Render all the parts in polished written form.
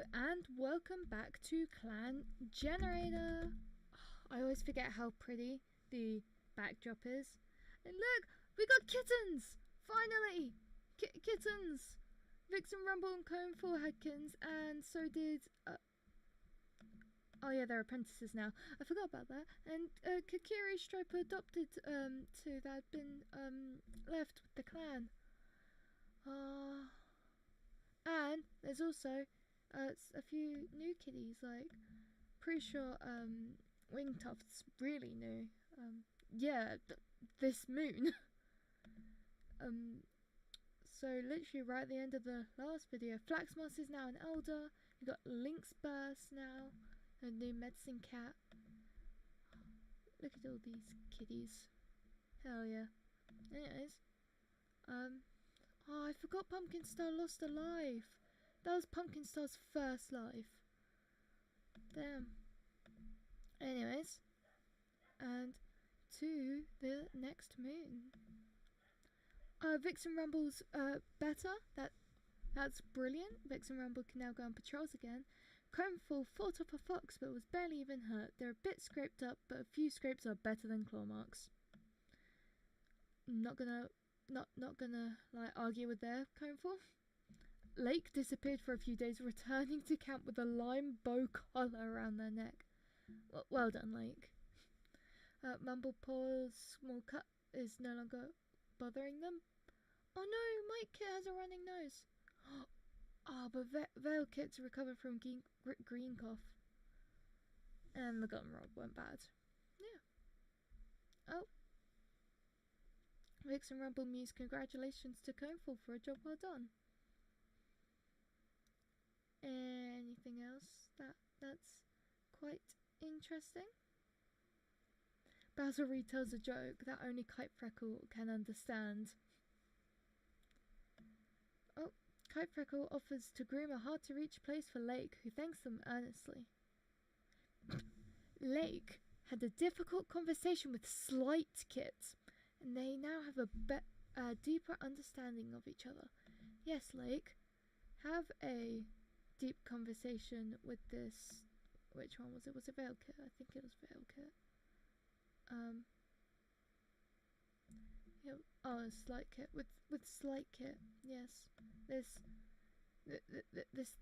Hello and welcome back to Clan Generator. I always forget how pretty the backdrop is. And look, we got kittens! Finally! Kittens! Vixen, Rumble and Coneful had kittens, and so did... oh yeah, they're apprentices now. I forgot about that. And Kakiri Striper adopted two that had been left with the clan. And there's also a few new kitties, like, pretty sure Wingtuft's really new. Yeah, this moon. So literally right at the end of the last video, Flaxmoss is now an elder. You got Lynx Burst now, a new medicine cat. Look at all these kitties. Hell yeah. Anyways, oh, I forgot Pumpkin Star lost a life. That was Pumpkin Star's first life. Damn. Anyways, and to the next moon. Vixen Rumble's better. That's brilliant. Vixen Rumble can now go on patrols again. Coneful fought off a fox but was barely even hurt. They're a bit scraped up, but a few scrapes are better than claw marks. Not gonna like argue with their Coneful. Lake disappeared for a few days, returning to camp with a lime bow collar around their neck. Well done, Lake. Mumblepaw's small cut is no longer bothering them. Oh no, Mike Kit has a running nose. But Veil Kit's recovered from green cough. And the gun rob went bad. Yeah. Oh. Vixen Rumble Muse, congratulations to Coneful for a job well done. Anything else that's quite interesting? Basil retells a joke that only Kite Freckle can understand. Oh, Kite Freckle offers to groom a hard-to-reach place for Lake, who thanks them earnestly. Lake had a difficult conversation with Slight Kit, and they now have a deeper understanding of each other. Yes, Lake, have a deep conversation with this. Which one was it? Was it Veil Kit? I think it was Veil Kit. Yeah, oh, Slight Kit with Slight Kit. Yes, this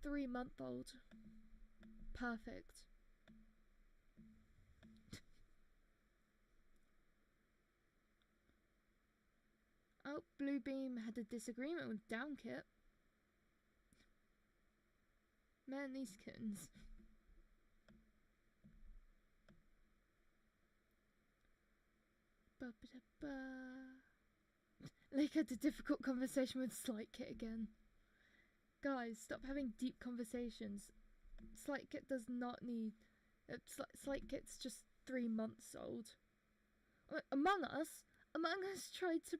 3-month-old. Perfect. Oh, Bluebeam had a disagreement with Down Kit. Man, these kittens. Lake had a difficult conversation with Slight Kit again. Guys, stop having deep conversations. Slight Kit does not need... Slight Kit's just 3 months old. Among Us tried to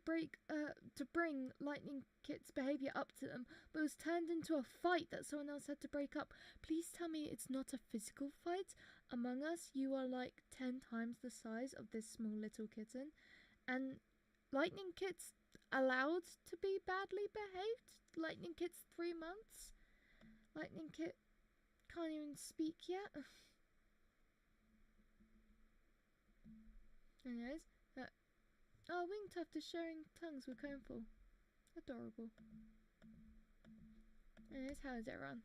bring Lightning Kit's behaviour up to them, but it was turned into a fight that someone else had to break up. Please tell me it's not a physical fight. Among Us, you are like 10 times the size of this small little kitten, and Lightning Kit's allowed to be badly behaved. Lightning Kit's 3 months. Lightning Kit can't even speak yet. Anyways, oh, Wingtuft is sharing tongues with Coneful. Adorable. Anyways, how is it run?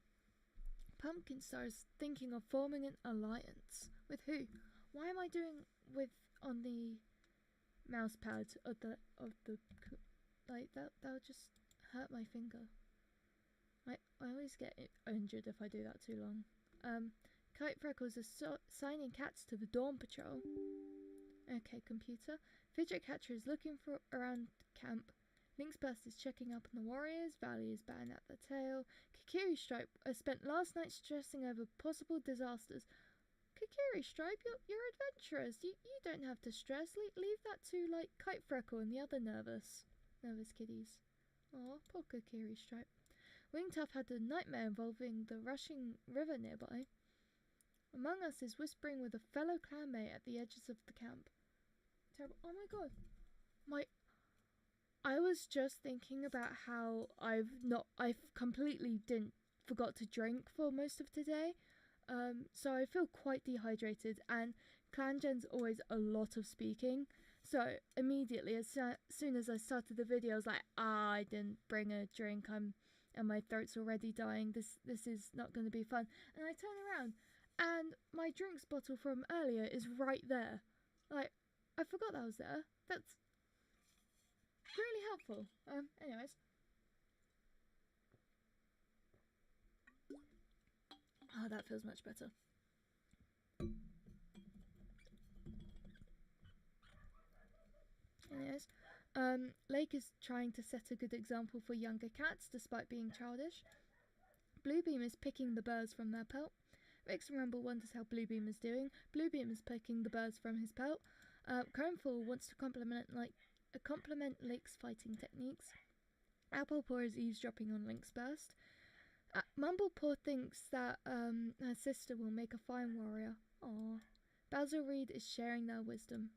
Pumpkin Star is thinking of forming an alliance. With who? Why am I doing with on the mouse pad of the like that'll just hurt my finger. I always get injured if I do that too long. Kite Freckles is signing cats to the Dawn Patrol. Okay, computer. Fidget Catcher is looking around camp. Lynx Burst is checking up on the warriors. Valley is batting at the tail. Kakiri Stripe spent last night stressing over possible disasters. Kakiri Stripe, you're adventurous. You don't have to stress. Leave that to, like, Kite Freckle and the other nervous kitties. Aw, poor Kakiri Stripe. Wingtuff had a nightmare involving the rushing river nearby. Among Us is whispering with a fellow clanmate at the edges of the camp. Terrible. Oh my god. I was just thinking about how I've completely didn't forgot to drink for most of today. So I feel quite dehydrated, and Clangen's always a lot of speaking. So immediately, as soon as I started the video, I was like, I didn't bring a drink. And my throat's already dying. This is not going to be fun. And I turn around, and my drinks bottle from earlier is right there. Like, I forgot that was there. That's really helpful. Anyways. Oh, that feels much better. Anyways, Lake is trying to set a good example for younger cats despite being childish. Bluebeam is picking the burrs from their pelt. Vix and Rumble wonders how Bluebeam is doing. Bluebeam is picking the burrs from his pelt. Coneful wants to compliment Lake's fighting techniques. Applepaw is eavesdropping on Link's burst. Mumblepaw thinks that her sister will make a fine warrior. Aww. Basil Reed is sharing their wisdom.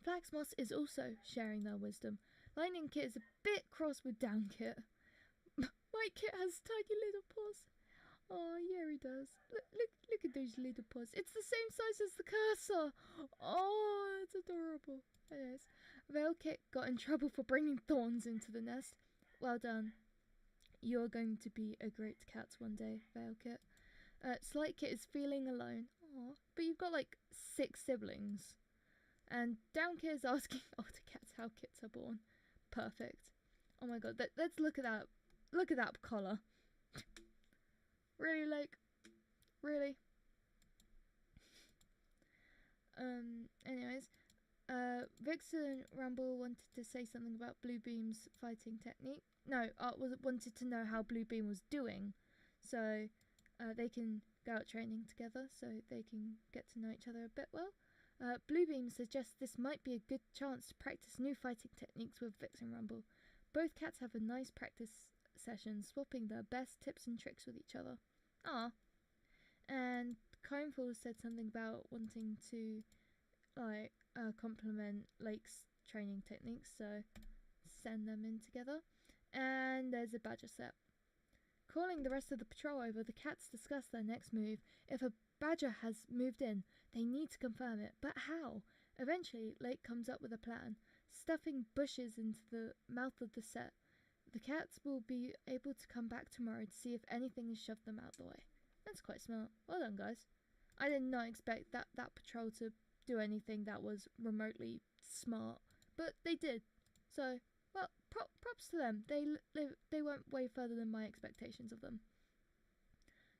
Flaxmoss is also sharing their wisdom. Lightning Kit is a bit cross with Down Kit. White Kit has tiny little paws. Oh, yeah, he does. Look at those little paws. It's the same size as the cursor. Oh, it's adorable. Anyways, Veil Kit got in trouble for bringing thorns into the nest. Well done. You're going to be a great cat one day, Veil Kit. Slight Kit is feeling alone. Aw, but you've got like 6 siblings. And Down Kit is asking older cats how kits are born. Perfect. Oh my god, let's look at that. Look at that collar. Really, Lake? Really? Anyways, Vixen Rumble wanted to say something about Bluebeam's fighting technique. No, wanted to know how Bluebeam was doing, so they can go out training together, so they can get to know each other a bit well. Bluebeam suggests this might be a good chance to practice new fighting techniques with Vixen Rumble. Both cats have a nice practice session, swapping their best tips and tricks with each other. Ah, and Coneful said something about wanting to like complement Lake's training techniques, so send them in together. And there's a badger set. Calling the rest of the patrol over, the cats discuss their next move. If a badger has moved in, they need to confirm it, but how? Eventually, Lake comes up with a plan, stuffing bushes into the mouth of the set. The cats will be able to come back tomorrow to see if anything has shoved them out the way. That's quite smart. Well done, guys. I did not expect that patrol to do anything that was remotely smart, but they did. So, well, props to them. They went way further than my expectations of them.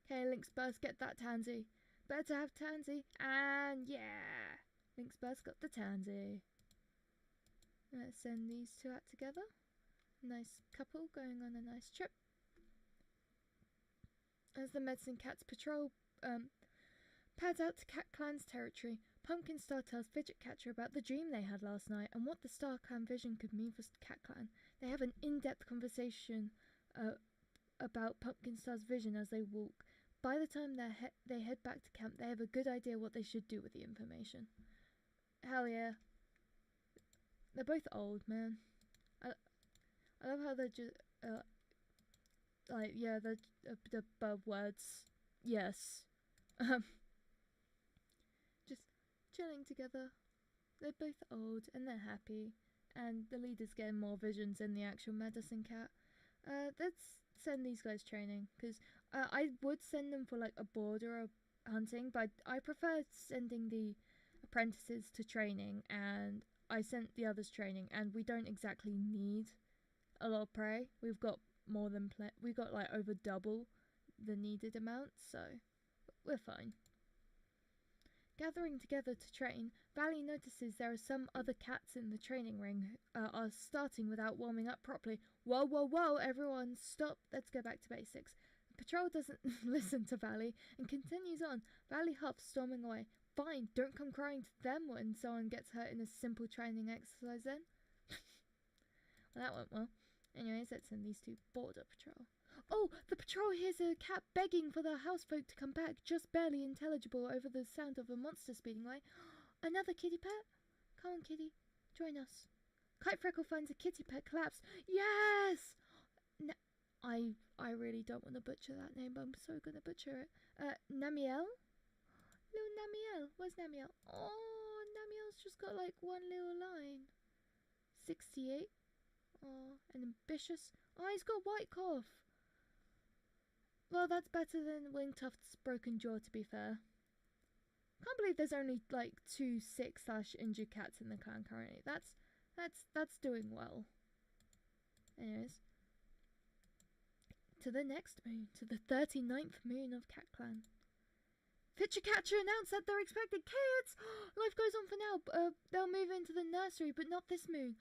Okay, Link's burst, get that tansy. Better have tansy, and yeah, Link's burst got the tansy. Let's send these two out together. Nice couple going on a nice trip. As the medicine cats patrol pads out to Catclan's territory, Pumpkin Star tells Fidget Catcher about the dream they had last night and what the Star Clan vision could mean for Catclan. They have an in-depth conversation about Pumpkin Star's vision as they walk. By the time they head back to camp, they have a good idea what they should do with the information. Hell yeah. They're both old, man. I love how they're just, like, yeah, the buzzwords. Yes. Just chilling together. They're both old and they're happy. And the leader's getting more visions than the actual medicine cat. Let's send these guys training, because I would send them for like a border or hunting, but I prefer sending the apprentices to training, and I sent the others training, and we don't exactly need a lot of prey. We've got more than we've got like over double the needed amount, so we're fine. Gathering together to train, Valley notices there are some other cats in the training ring are starting without warming up properly. Whoa, whoa, whoa, everyone stop, let's go back to basics. The patrol doesn't listen to Valley and continues on. Valley huffs, storming away. Fine, don't come crying to them when someone gets hurt in a simple training exercise then. Well, that went well. Anyways, let's send these two border patrol. Oh, the patrol hears a cat begging for the housefolk to come back, just barely intelligible over the sound of a monster speeding away. Another kitty pet? Come on, kitty, join us. Kite Freckle finds a kitty pet collapsed. Yes! I really don't want to butcher that name, but I'm so gonna butcher it. Namiel? Little Namiel. Where's Namiel? Oh, Namiel's just got like one little line. 68. Oh, and ambitious. Oh, he's got white cough. Well, that's better than Wingtuft's broken jaw, to be fair. Can't believe there's only like 2 sick/injured cats in the clan currently. That's doing well. Anyways, to the next moon, to the 39th moon of Catclan. Fitcher Catcher announced that they're expecting kids! Life goes on for now. They'll move into the nursery, but not this moon.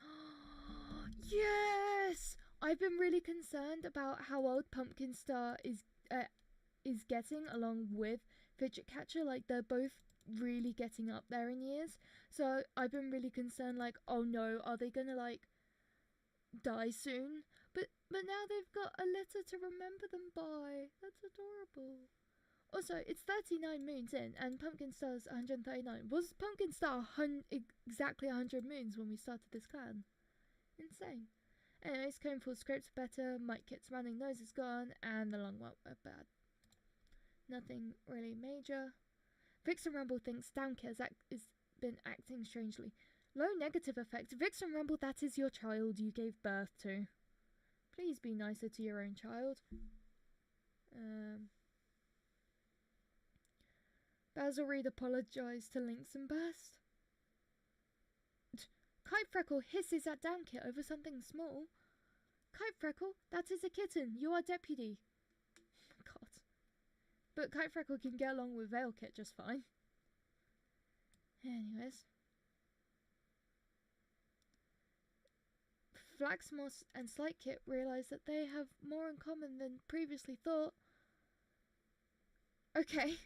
Yes! I've been really concerned about how old Pumpkin Star is getting, along with Fidget Catcher. Like, they're both really getting up there in years. So I've been really concerned, like, oh no, are they gonna, like, die soon? But now they've got a letter to remember them by. That's adorable. Also, it's 39 moons in, and Pumpkin Star's 139. Was Pumpkin Star exactly 100 moons when we started this clan? Insane. Anyways, Coneful scrapes better, Mike Kit's running nose is gone, and the long one were bad. Nothing really major. Vixen Rumble thinks Downkit has been acting strangely. Low negative effect. Vixen Rumble, that is your child you gave birth to. Please be nicer to your own child. Basil Reed apologised to Lynx and Burst. Kite Freckle hisses at Downkit over something small. Kite Freckle, that is a kitten. You are deputy. God. But Kite Freckle can get along with Veilkit just fine. Anyways. Flaxmoss and Slightkit realise that they have more in common than previously thought. Okay.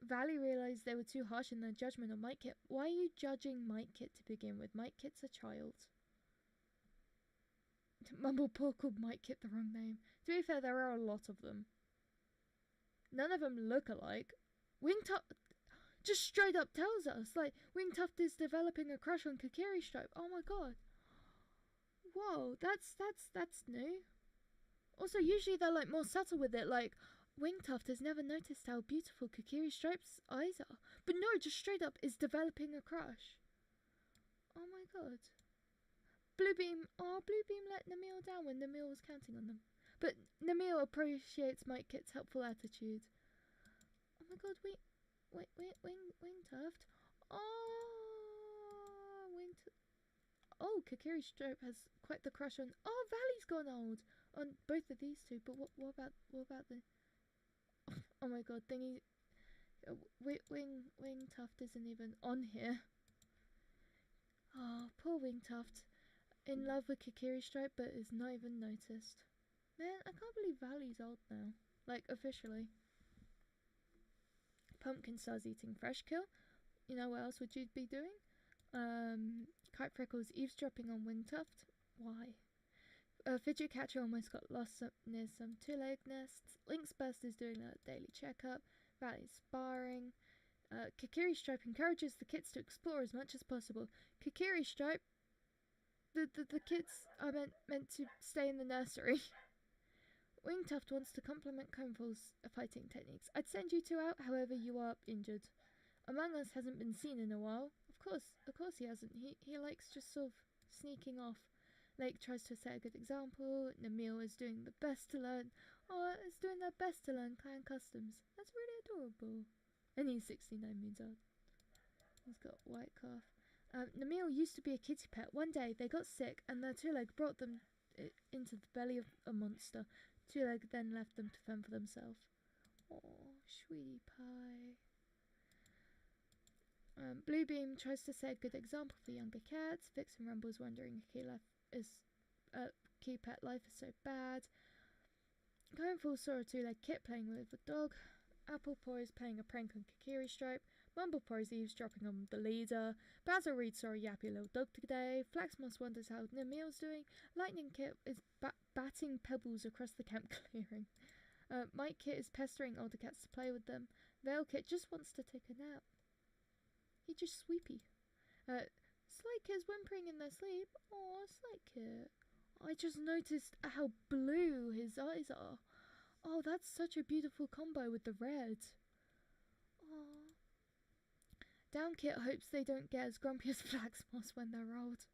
Valley realised they were too harsh in their judgment on Mike Kit. Why are you judging Mike Kit to begin with? Mike Kit's a child. Mumblepaw called Mike Kit the wrong name. To be fair, there are a lot of them. None of them look alike. Wingtuft just straight up tells us, like, Wingtuft is developing a crush on Kokiri Stripe. Oh my god. Whoa, that's new. Also, usually they're like more subtle with it, like, Wingtuft has never noticed how beautiful Kokiri Stripe's eyes are. But no, just straight up is developing a crush. Oh my god. Bluebeam let Namil down when Namil was counting on them. But Namil appreciates Mike Kit's helpful attitude. Oh my god, Wingtuft. Oh, Kokiri Stripe has quite the crush on. Oh, Valley's gone old on both of these two. But what about the? Oh my god, thingy. Wingtuft isn't even on here. Oh, poor Wingtuft. In love with Kokiri Stripe, but is not even noticed. Man, I can't believe Valley's old now. Like, officially. Pumpkin Star's eating fresh kill. You know, what else would you be doing? Kite Freckles eavesdropping on Wingtuft. Why? Fidget Catcher almost got lost near some two-leg nests. Lynx Burst is doing a daily checkup. Valley's sparring. Kokiri Stripe encourages the kids to explore as much as possible. Kokiri Stripe, the kids are meant to stay in the nursery. Wingtuft wants to compliment Coneful's fighting techniques. I'd send you two out, however you are injured. Among Us hasn't been seen in a while. Of course he hasn't. He likes just sort of sneaking off. Lake tries to set a good example. Namil is doing the best to learn. Oh, is doing their best to learn clan customs. That's really adorable. And he's 69 moons old. He's got white calf. Namil used to be a kitty pet. One day they got sick and their two-leg brought them into the belly of a monster. Two-leg then left them to fend for themselves. Oh, sweetie pie. Bluebeam tries to set a good example for younger cats. Vixen Rumble's wondering if key pet life is so bad. Coneful saw a two-leg kit playing with a dog. Applepaw is playing a prank on Kokiri Stripe. Mumblepaw is eavesdropping on the leader. Basil Reed saw a yappy little dog today. Flaxmoss wonders how Namil's doing. Lightning Kit is batting pebbles across the camp clearing. Mike Kit is pestering older cats to play with them. Veil Kit just wants to take a nap. He's just sleepy. Slight Kit's whimpering in their sleep. Aw, Slight Kit. I just noticed how blue his eyes are. Oh, that's such a beautiful combo with the red. Oh. Downkit hopes they don't get as grumpy as Flaxmoss when they're old.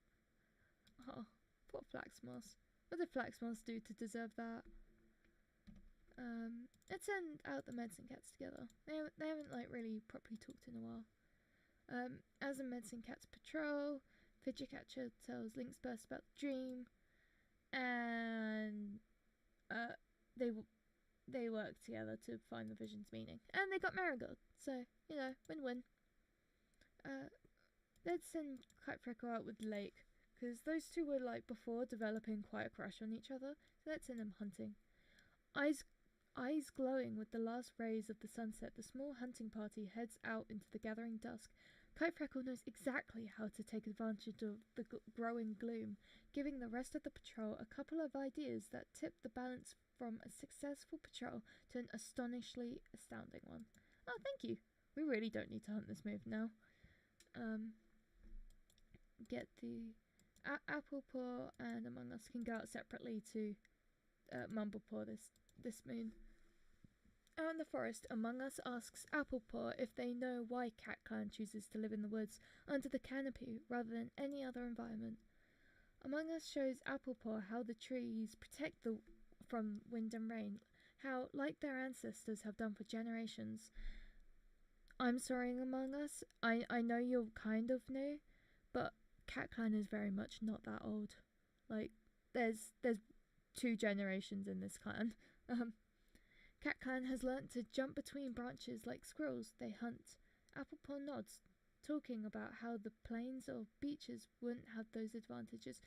Oh, poor Flaxmoss. What did Flaxmoss do to deserve that? Let's send out the medicine cats together. They haven't like really properly talked in a while. As the medicine cats patrol, Fidgetcatcher tells Link's Burst about the dream, and they work together to find the vision's meaning. And they got Marigold, so you know, win-win. Let's send Kite Freckle out with Lake, because those two were like before developing quite a crush on each other. So let's send them hunting. Eyes glowing with the last rays of the sunset, the small hunting party heads out into the gathering dusk. Kite Freckle knows exactly how to take advantage of the growing gloom, giving the rest of the patrol a couple of ideas that tip the balance from a successful patrol to an astonishingly astounding one. Oh, thank you. We really don't need to hunt this move now. Get the Apple Paw and Among Us can go out separately to Mumble Paw this moon. Out in the forest, Among Us asks Apple Paw if they know why Catclan chooses to live in the woods under the canopy rather than any other environment. Among Us shows Apple Paw how the trees protect from wind and rain, how, like their ancestors have done for generations. I'm sorry, Among Us, I know you're kind of new, but Catclan is very much not that old. Like, there's 2 generations in this clan. Catclan has learnt to jump between branches like squirrels. They hunt. Apple Paw nods, talking about how the plains or beaches wouldn't have those advantages.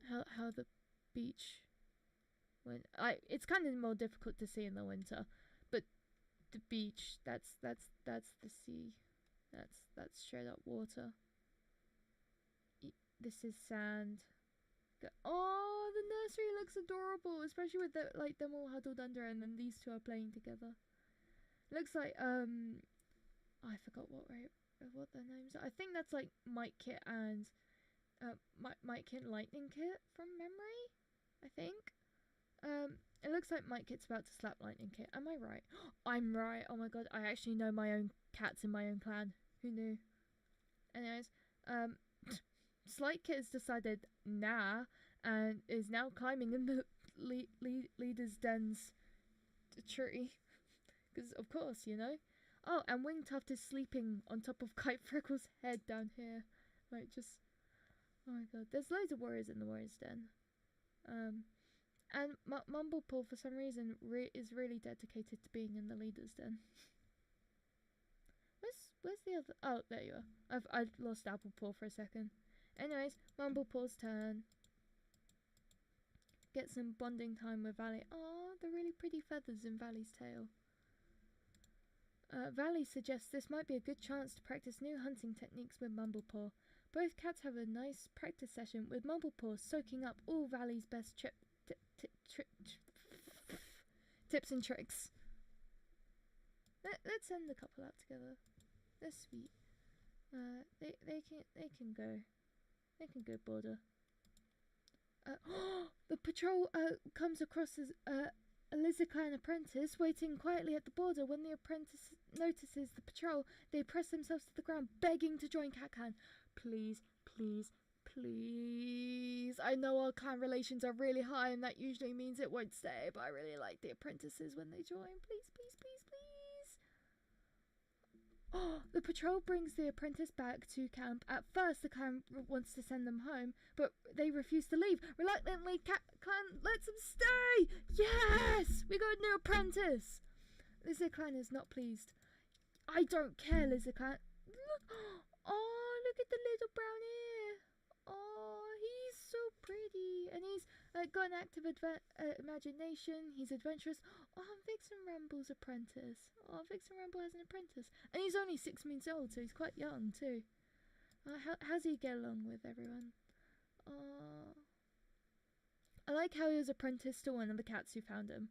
How the beach, it's kind of more difficult to see in the winter, but the beach, that's the sea. That's straight up water. This is sand. Oh, the nursery looks adorable, especially with them all huddled under, and then these two are playing together. Looks like I forgot what their names are. I think that's like Mike Kit and Mike Kit and Lightning Kit from memory. I think. It looks like Mike Kit's about to slap Lightning Kit. Am I right? I'm right. Oh my god, I actually know my own cats in my own clan. Who knew? Anyways, Slight Kit has decided nah, and is now climbing in the leader's den's tree. Because, of course, you know. Oh, and Wingtuft is sleeping on top of Kite Freckle's head down here. Like, just... Oh my god. There's loads of warriors in the warrior's den. And Mumblepaw, for some reason, is really dedicated to being in the leader's den. Where's the other... Oh, there you are. I've lost Applepaw for a second. Anyways, Mumblepaw's turn. Get some bonding time with Valley. Oh, the really pretty feathers in Valley's tail. Valley suggests this might be a good chance to practice new hunting techniques with Mumblepaw. Both cats have a nice practice session with Mumblepaw soaking up all Valley's best tips and tricks. Let's send the couple out together. They're sweet. They can go. They can go border. The patrol comes across as a Lizardclan apprentice waiting quietly at the border. When the apprentice notices the patrol, they press themselves to the ground, begging to join Catclan. Please, please, please. I know our clan relations are really high, and that usually means it won't stay, but I really like the apprentices when they join. Please, please, please, please. Oh, the patrol brings the apprentice back to camp. At first, the clan wants to send them home, but they refuse to leave. Reluctantly, Clan lets them stay. Yes! We got a new apprentice. Lizard Clan is not pleased. I don't care, Lizard Clan. Look. Oh, look at the little brown ear. Oh, he's so pretty. And he's got an active imagination. He's adventurous. Oh, Vixen Ramble's apprentice. Oh, Vixen Ramble has an apprentice. And he's only 6 months old, so he's quite young too. How's he get along with everyone? Oh, I like how he was apprenticed to one of the cats who found him.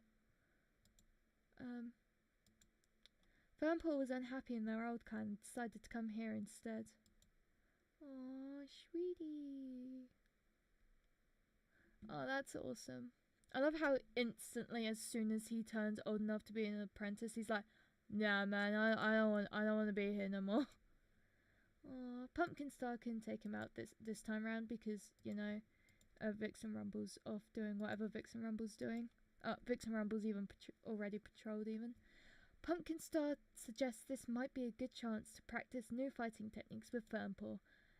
Fernpaw was unhappy in their old clan and decided to come here instead. Oh, sweetie. Oh, that's awesome. I love how instantly, as soon as he turns old enough to be an apprentice, he's like, "Nah, man, I don't want to be here no more." Oh, Pumpkin Star can take him out this time round because you know, Vixen Rumble's off doing whatever Vixen Rumble's doing. Vixen Rumble's even already patrolled even. Pumpkin Star suggests this might be a good chance to practice new fighting techniques with Fernpaw,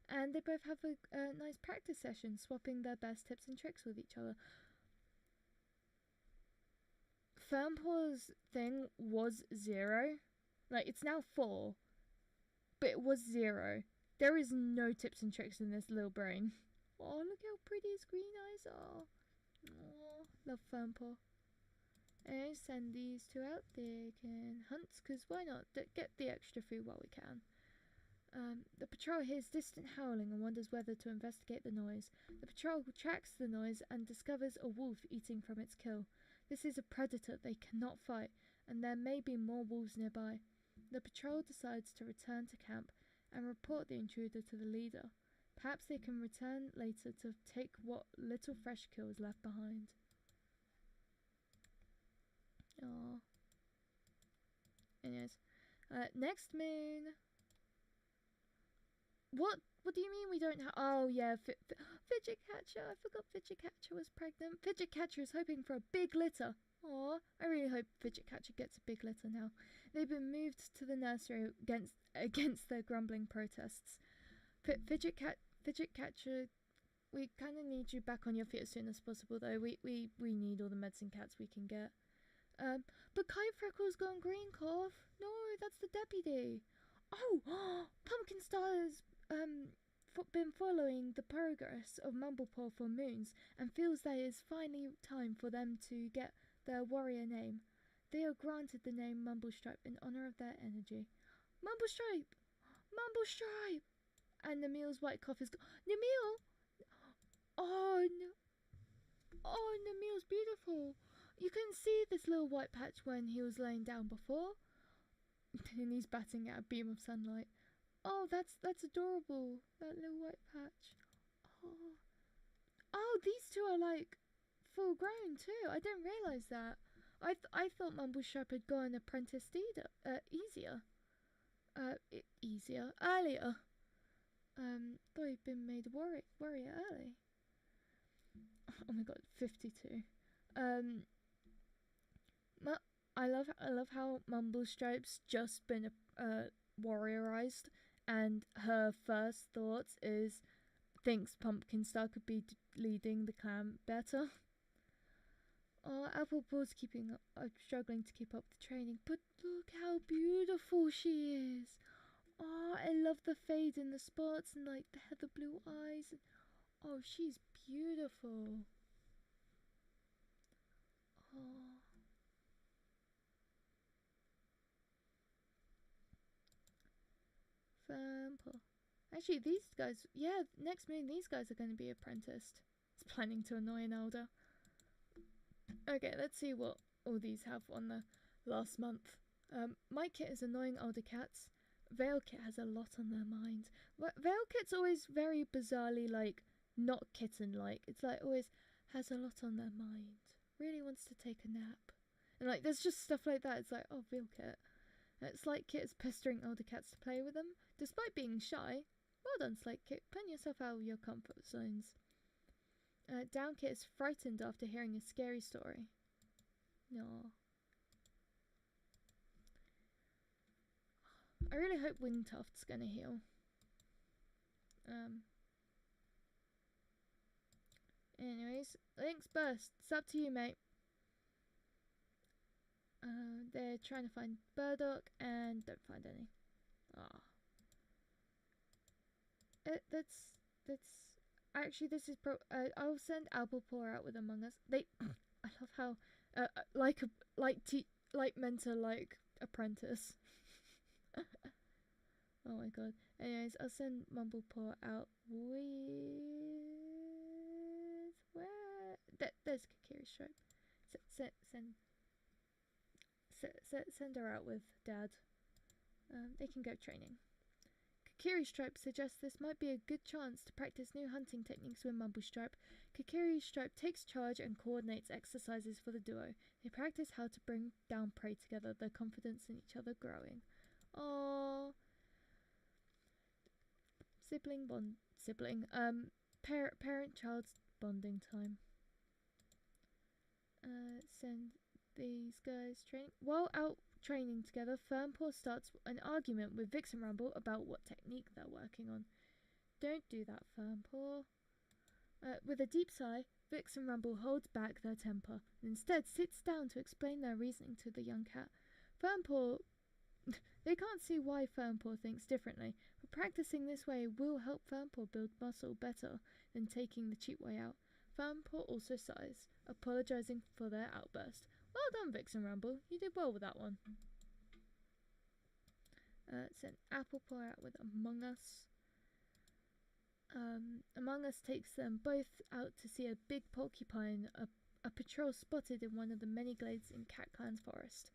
and they both have a nice practice session, swapping their best tips and tricks with each other. Fernpaw's thing was 0. Like, it's now 4, but it was 0. There is no tips and tricks in this little brain. Oh, look how pretty his green eyes are. Oh, love Fernpaw. And send these two out. They can hunt, because why not? Get the extra food while we can. The patrol hears distant howling and wonders whether to investigate the noise. The patrol tracks the noise and discovers a wolf eating from its kill. This is a predator they cannot fight, and there may be more wolves nearby. The patrol decides to return to camp and report the intruder to the leader. Perhaps they can return later to take what little fresh kill is left behind. Aww. Anyways, next moon. What do you mean we don't have? Oh yeah, Fidget Catcher. I forgot Fidget Catcher was pregnant. Fidget Catcher is hoping for a big litter. Aw, I really hope Fidget Catcher gets a big litter now. They've been moved to the nursery against their grumbling protests. Fidget Catcher, we kind of need you back on your feet as soon as possible, though. We need all the medicine cats we can get. But Kite Freckle's gone green, Cough. No, that's the deputy. Oh, Pumpkin Star's been following the progress of Mumblepaw for moons and feels that it is finally time for them to get their warrior name. They are granted the name Mumblestripe in honor of their energy. Mumblestripe! Mumblestripe! And Namiel's white cough is Namiel! Oh, no. Oh, Namiel's beautiful. You couldn't see this little white patch when he was laying down before. And he's batting at a beam of sunlight. Oh, that's adorable. That little white patch. Oh, these two are like full grown too. I didn't realise that. I thought Mumblestripe had gone apprentice easier. Earlier. Thought he'd been made a warrior early. Oh my god, 52. I love how Mumblestripe's just been warriorized, and her first thoughts thinks Pumpkin Star could be leading the clan better. Oh, Applepaw's struggling to keep up the training, but look how beautiful she is. Oh, I love the fade in the spots and like the heather blue eyes. Oh, she's beautiful. Oh. Fernpaw. Actually, these guys, yeah, next moon, these guys are going to be apprenticed. It's planning to annoy an elder. Okay, let's see what all these have on the last month. My kit is annoying older cats. Veil Kit has a lot on their mind. Veil Kit's always very bizarrely, like, not kitten-like. It's like always has a lot on their mind. Really wants to take a nap. And like, there's just stuff like that. It's like, oh, Veil Kit. It's like Kit is pestering older cats to play with them, despite being shy. Well done, Slate Kit, putting yourself out of your comfort zones. Down Kit is frightened after hearing a scary story. No. I really hope Wingtuft's gonna heal. Anyways, Link's Burst. It's up to you, mate. They're trying to find Burdock and don't find any. That's actually, this is I'll send Applepaw out with Among Us. I love how like mentor like apprentice. Oh my god. Anyways, I'll send Mumblepaw out with there's Kakiri Stripe. Send her out with Dad. They can go training. Kokiri Stripe suggests this might be a good chance to practice new hunting techniques with Mumble Stripe. Kokiri Stripe takes charge and coordinates exercises for the duo. They practice how to bring down prey together, their confidence in each other growing. Aww. Parent-child bonding time. Send these guys training. While out training together, Fernpaw starts an argument with Vixen Rumble about what technique they're working on. Don't do that, Fernpaw. With a deep sigh, Vixen Rumble holds back their temper and instead sits down to explain their reasoning to the young cat. Fernpaw... They can't see why Fernpaw thinks differently, but practicing this way will help Fernpaw build muscle better than taking the cheap way out. Fernpaw also sighs, apologising for their outburst. Well done, Vixen Rumble. You did well with that one. Sent Apple Pie out with Among Us. Among Us takes them both out to see a big porcupine, a patrol spotted in one of the many glades in Catclan's forest.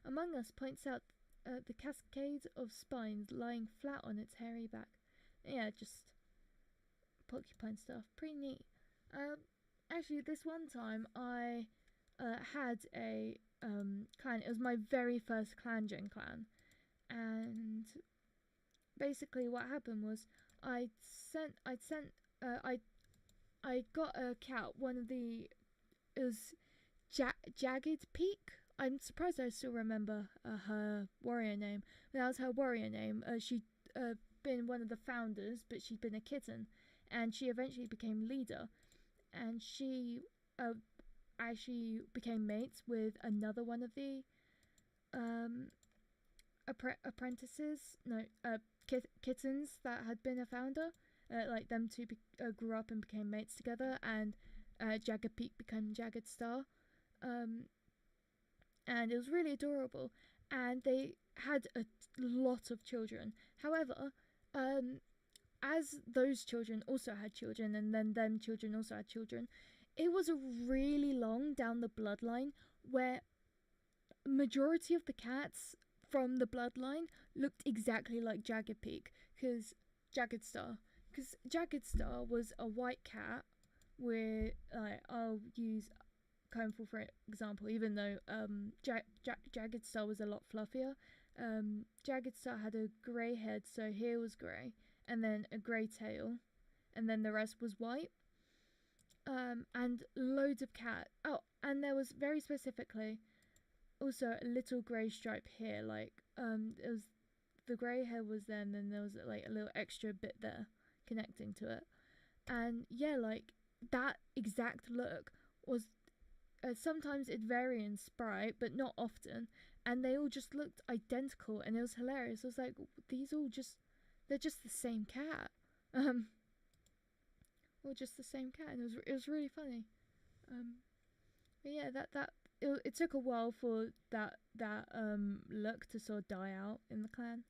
Among Us points out the cascade of spines lying flat on its hairy back. Yeah, just porcupine stuff. Pretty neat. Actually, this one time I had a clan. It was my very first Clangen clan, and basically what happened was I got a cat. One of the it was Jagged Peak. I'm surprised I still remember her warrior name. That was her warrior name. She'd been one of the founders, but she'd been a kitten, and she eventually became leader. And she actually became mates with another one of the kittens that had been a founder. Like them two grew up and became mates together, and Jagged Peak became Jagged Star. And it was really adorable, and they had a lot of children. However, as those children also had children, and then them children also had children, it was a really long down the bloodline where majority of the cats from the bloodline looked exactly like Jagged Peak, because Jagged Star was a white cat with I'll use Comfort for example, even though Jagged Star was a lot fluffier. Jagged Star had a grey head, so here was grey, and then a grey tail, and then the rest was white. And loads of cat. Oh, and there was very specifically also a little grey stripe here, like it was the grey hair was there, and then there was like a little extra bit there connecting to it. And yeah, like that exact look was sometimes it'd vary in sprite, but not often, and they all just looked identical, and it was hilarious. I was like, they're just the same cat, or just the same cat, and it was really funny. But yeah, it took a while for that look to sort of die out in the clan,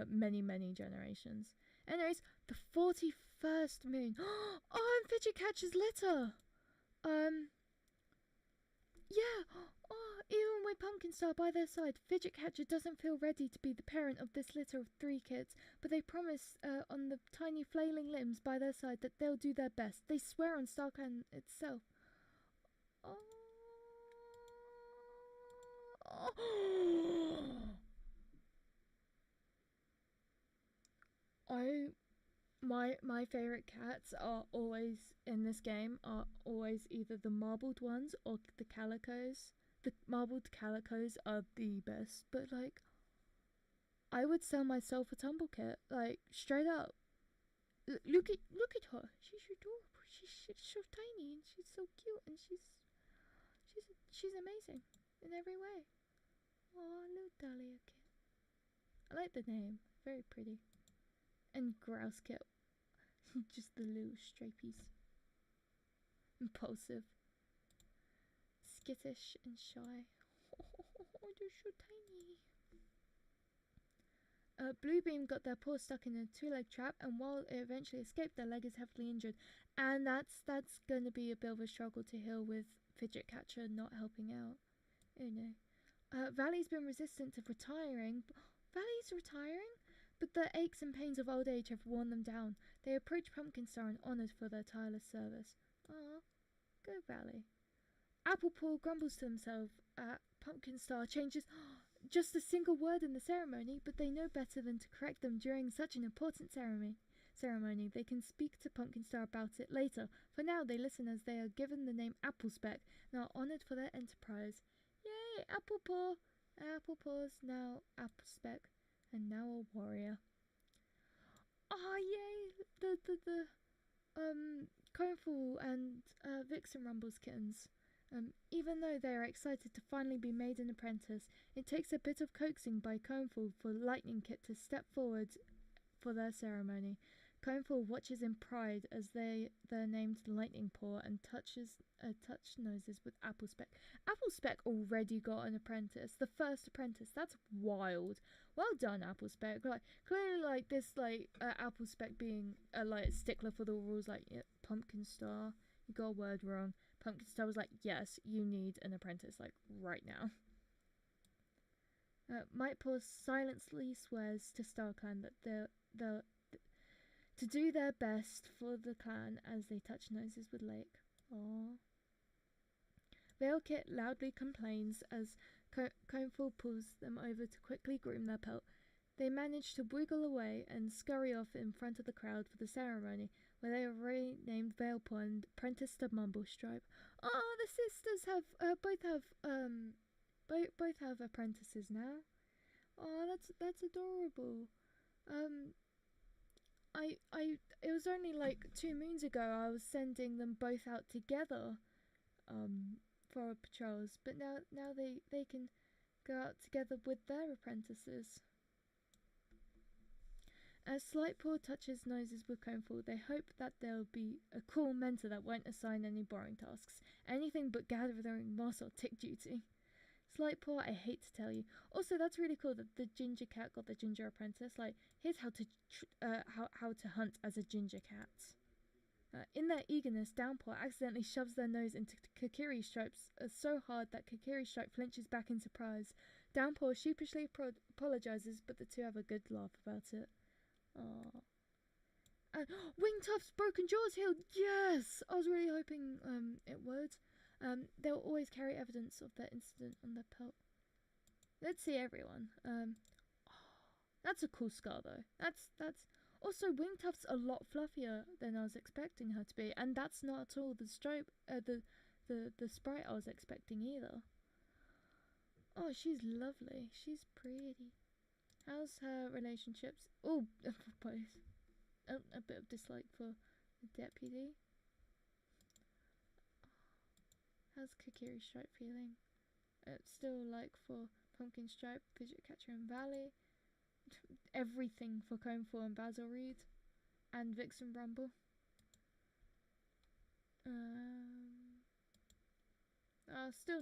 many generations. Anyways, the 41st moon. Oh, and Fidget Catcher's litter. Yeah, even with Pumpkin Star by their side, Fidget Catcher doesn't feel ready to be the parent of this litter of 3 kids, but they promise on the tiny flailing limbs by their side that they'll do their best. They swear on StarClan itself. My favourite cats are always in this game are always either the marbled ones or the calicos. The marbled calicos are the best, but like I would sell myself a tumble kit, like straight up. Look at her. She's adorable. She's so tiny and she's so cute and she's amazing in every way. Oh, little Dahlia kit. I like the name. Very pretty. And Grouse kit. Just the little stripies. Impulsive. Skittish and shy. Oh, they're so tiny. Bluebeam got their paw stuck in a 2-leg trap, and while it eventually escaped, their leg is heavily injured. And that's going to be a bit of a struggle to heal with Fidget Catcher not helping out. Oh no. Valley's been resistant to retiring. Valley's retiring? But the aches and pains of old age have worn them down. They approach Pumpkin Star and honoured for their tireless service. Ah, go Valley. Apple Paw grumbles to themselves at Pumpkin Star changes just a single word in the ceremony, but they know better than to correct them during such an important ceremony. They can speak to Pumpkin Star about it later. For now, they listen as they are given the name Apple Speck and are honoured for their enterprise. Yay, Apple Paw! Apple Paw's now Apple Speck, and now a warrior. Oh yay! The Coneful and Vixen Rumble's kittens. Even though they are excited to finally be made an apprentice, it takes a bit of coaxing by Coneful for Lightning Kit to step forward for their ceremony. Coneful watches in pride as they're named Lightning Paw and touch noses with Apple Speck. Apple Speck already got an apprentice, the first apprentice. That's wild. Well done, Apple Speck. Like clearly, Apple Speck being a stickler for the rules. Pumpkin Star, you got a word wrong. Pumpkin Star was like, yes, you need an apprentice, right now. Might Paw silently swears to StarClan that they'll to do their best for the clan as they touch noses with Lake. Aww. Veilkit loudly complains as Coneful pulls them over to quickly groom their pelt. They manage to wiggle away and scurry off in front of the crowd for the ceremony, where they are renamed Veilpaw and apprenticed to Mumblestripe. Oh, the sisters have both have apprentices now. Oh, that's adorable. It was only 2 moons ago I was sending them both out together for patrols, but now they can go out together with their apprentices. As Slightpaw touches noses with Coneful, they hope that there'll be a cool mentor that won't assign any boring tasks, anything but gathering moss or tick duty. Slightpaw, I hate to tell you. Also, that's really cool that the ginger cat got the ginger apprentice. Here's how to hunt as a ginger cat. In their eagerness, Downpaw accidentally shoves their nose into Kokiri Stripe's so hard that Kokiri Stripe flinches back in surprise. Downpaw sheepishly apologizes, but the two have a good laugh about it. Aww. And Wingtuft's broken jaws healed! Yes! I was really hoping it would. They'll always carry evidence of that incident on their pelt. Let's see everyone. That's a cool scar though. That's also Wingtuft's a lot fluffier than I was expecting her to be, and that's not at all the sprite I was expecting either. Oh, she's lovely. She's pretty. How's her relationships? Oh, both. A bit of dislike for the deputy. How's Kokiri Stripe feeling? Still for Pumpkin Stripe, Fidget Catcher and Valley. Everything for Coneful and Basil Reed. And Vixen Rumble. Still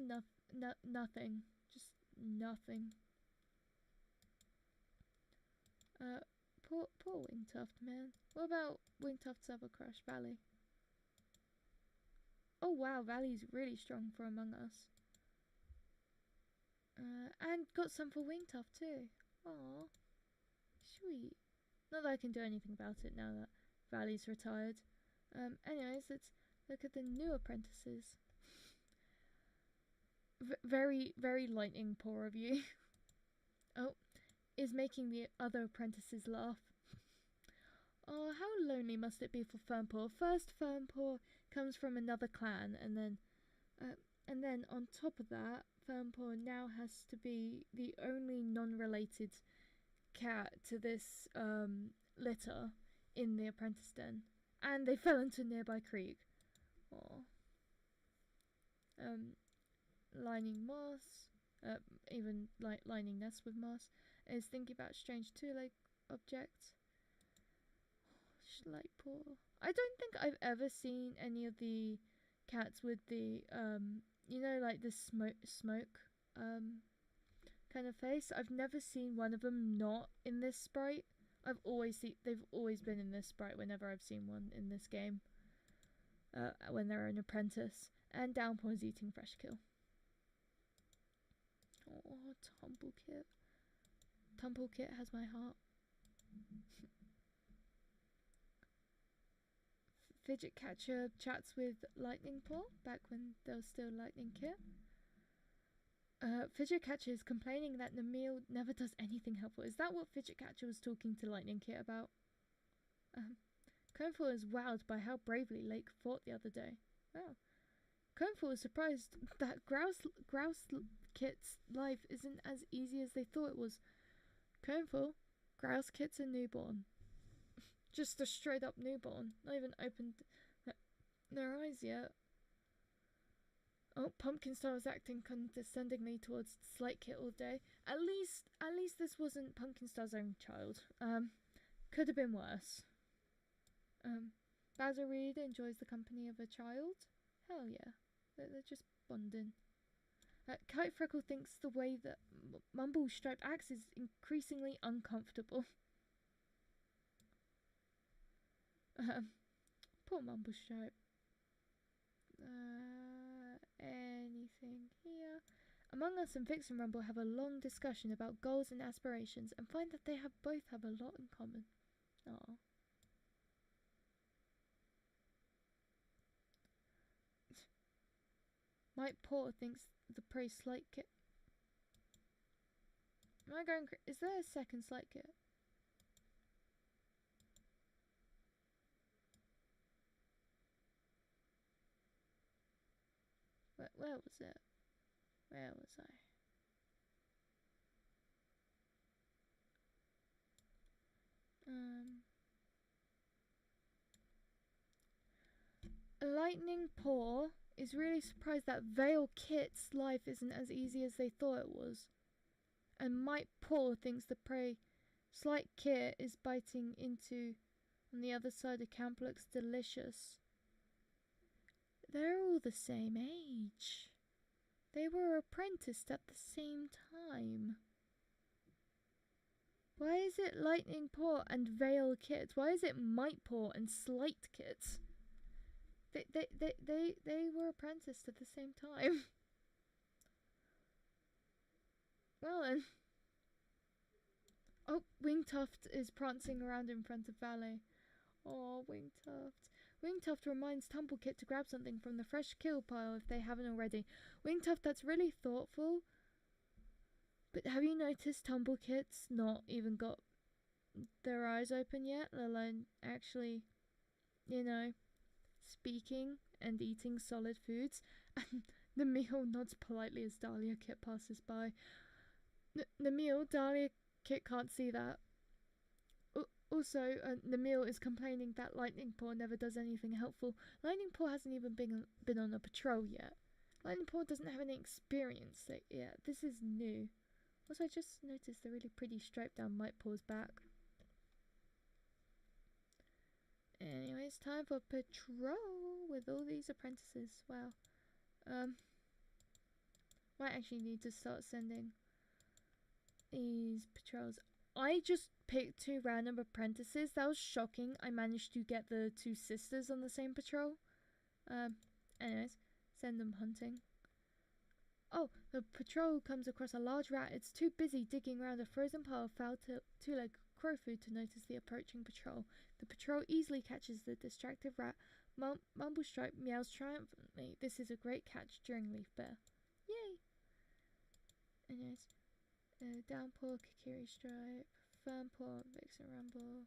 nothing. Just nothing. Poor Wingtuft, man. What about Wingtuft's other crush, Valley? Oh wow, Valley's really strong for Among Us. And got some for Wingtuft too. Aww. Sweet. Not that I can do anything about it now that Valley's retired. Anyways, let's look at the new apprentices. Very, very Lightning Paw of you. Oh, is making the other apprentices laugh. Oh, how lonely must it be for Fernpaw? First, Fernpaw comes from another clan, and then on top of that, Fernpaw now has to be the only non-related cat to this litter in the apprentice den, and they fell into a nearby creek. Oh. Lining moss, even lining nests with moss, is thinking about strange two-leg objects. Slightpaw. I don't think I've ever seen any of the cats with the the smoke kind of face. I've never seen one of them not in this sprite. They've always been in this sprite whenever I've seen one in this game. When they're an apprentice. And Downpaw's eating fresh kill. Oh, Tumblecit. Tumblecit has my heart. Fidget Catcher chats with Lightning Paw back when there was still Lightning Kit. Fidget Catcher is complaining that Namil never does anything helpful. Is that what Fidget Catcher was talking to Lightning Kit about? Coneful is wowed by how bravely Lake fought the other day. Wow. Coneful was surprised that Grouse Kit's life isn't as easy as they thought it was. Coneful, Grouse Kit's a newborn. Just a straight up newborn. Not even opened their eyes yet. Oh, Pumpkin Star was acting condescendingly towards Slate Kit all day. At least this wasn't Pumpkin Star's own child. Could have been worse. Basil Reed enjoys the company of a child. Hell yeah. They're just bonding. Kite Freckle thinks the way that Mumble Striped acts is increasingly uncomfortable. Poor Mumble Stripe. Anything here? Among Us and Vixen Rumble have a long discussion about goals and aspirations and find that they both have a lot in common. Aww. Mike Paw thinks the prey Slate Kit. Am I going? Is there a second Slate Kit? Where was it? Where was I? Lightning Paw is really surprised that Veil Kit's life isn't as easy as they thought it was. And Mike Paw thinks the prey Slate Kit is biting into on the other side of camp looks delicious. They're all the same age. They were apprenticed at the same time. Why is it Lightning Paw and Veil Kit? Why is it Mite Paw and Slate Kit? They were apprenticed at the same time. Well then. Oh, Wingtuft is prancing around in front of Valet. Oh, Wingtuft. Wingtuft reminds Tumbлекit to grab something from the fresh kill pile if they haven't already. Wingtuft, that's really thoughtful. But have you noticed Tumbлекit's not even got their eyes open yet, let alone actually, you know, speaking and eating solid foods? And the meal nods politely as Dahlia Kit passes by. The meal, Dahlia Kit can't see that. Also, Namil is complaining that Lightning Paw never does anything helpful. Lightning Paw hasn't even been on a patrol yet. Lightning Paw doesn't have any experience yet. This is new. Also, I just noticed the really pretty stripe down Mite Paw's back. Anyways, time for patrol with all these apprentices. Wow. Might actually need to start sending these patrols. I just picked 2 random apprentices. That was shocking. I managed to get the 2 sisters on the same patrol. Anyways, send them hunting. Oh, the patrol comes across a large rat. It's too busy digging around a frozen pile of foul two-legged crow food to notice the approaching patrol. The patrol easily catches the distracted rat. Mumblestripe meows triumphantly. This is a great catch during Leaf Bear. Yay! Anyways. Downpour, Kikiri Stripe, Fernpaw, Vixen Rumble,